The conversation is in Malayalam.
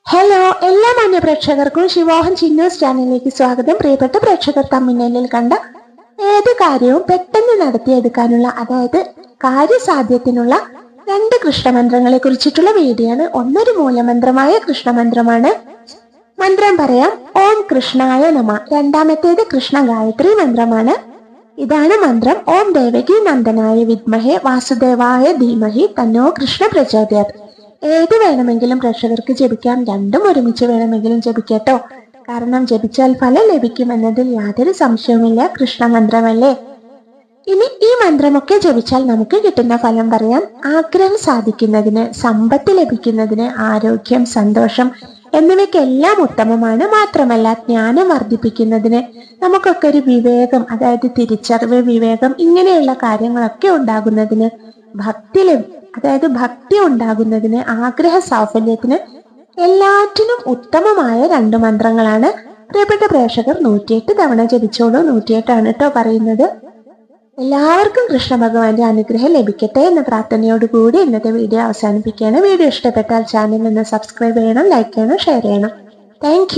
ഹലോ, എല്ലാ മാന്യ പ്രേക്ഷകർക്കും ശിവോഹൻ ചിന്നൂസ് ചാനലിലേക്ക് സ്വാഗതം. പ്രിയപ്പെട്ട പ്രേക്ഷകർ, തമ്മിലിൽ കണ്ട ഏത് കാര്യവും പെട്ടെന്ന് നടത്തിയെടുക്കാനുള്ള, അതായത് കാര്യസാധ്യത്തിനുള്ള 2 കൃഷ്ണമന്ത്രങ്ങളെ കുറിച്ചിട്ടുള്ള വീഡിയോ ആണ്. ഒന്നൊരു മൂലമന്ത്രമായ കൃഷ്ണമന്ത്രമാണ്. മന്ത്രം പറയാം: ഓം കൃഷ്ണായ നമ. രണ്ടാമത്തേത് കൃഷ്ണ ഗായത്രി മന്ത്രമാണ്. ഇതാണ് മന്ത്രം. ഓം ദേവകി നന്ദനായ വിദ്മഹേ വാസുദേവായ ധീമഹി തന്നോ കൃഷ്ണ പ്രചോദയാത്. ഏത് വേണമെങ്കിലും പ്രേക്ഷകർക്ക് ജപിക്കാം, രണ്ടും ഒരുമിച്ച് വേണമെങ്കിലും ജപിക്കട്ടോ. കാരണം ജപിച്ചാൽ ഫലം ലഭിക്കുമെന്നതിൽ യാതൊരു സംശയവുമില്ല. കൃഷ്ണമന്ത്രമല്ലേ. ഇനി ഈ മന്ത്രമൊക്കെ ജപിച്ചാൽ നമുക്ക് കിട്ടുന്ന ഫലം പറയാം. ആഗ്രഹം സാധിക്കുന്നതിന്, സമ്പത്ത് ലഭിക്കുന്നതിന്, ആരോഗ്യം, സന്തോഷം എന്നിവയ്ക്കെല്ലാം ഉത്തമമാണ്. മാത്രമല്ല ജ്ഞാനം വർദ്ധിപ്പിക്കുന്നതിന്, നമുക്കൊക്കെ ഒരു വിവേകം, അതായത് തിരിച്ചറിവ്, വിവേകം, ഇങ്ങനെയുള്ള കാര്യങ്ങളൊക്കെ ഉണ്ടാകുന്നതിന്, ഭക്തി ഉണ്ടാകുന്നതിന്, ആഗ്രഹ സാഫല്യത്തിന്, എല്ലാറ്റിനും ഉത്തമമായ 2 മന്ത്രങ്ങളാണ്. പ്രിയപ്പെട്ട പ്രേക്ഷകർ 108 തവണ ജപിച്ചോളൂ. 108 ആണ് കേട്ടോ പറയുന്നത്. എല്ലാവർക്കും കൃഷ്ണ ഭഗവാന്റെ അനുഗ്രഹം ലഭിക്കട്ടെ എന്ന പ്രാർത്ഥനയോടുകൂടി ഇന്നത്തെ വീഡിയോ അവസാനിപ്പിക്കുകയാണ്. വീഡിയോ ഇഷ്ടപ്പെട്ടാൽ ചാനൽ ഒന്ന് സബ്സ്ക്രൈബ് ചെയ്യണം, ലൈക്ക് ചെയ്യണം, ഷെയർ ചെയ്യണം. താങ്ക്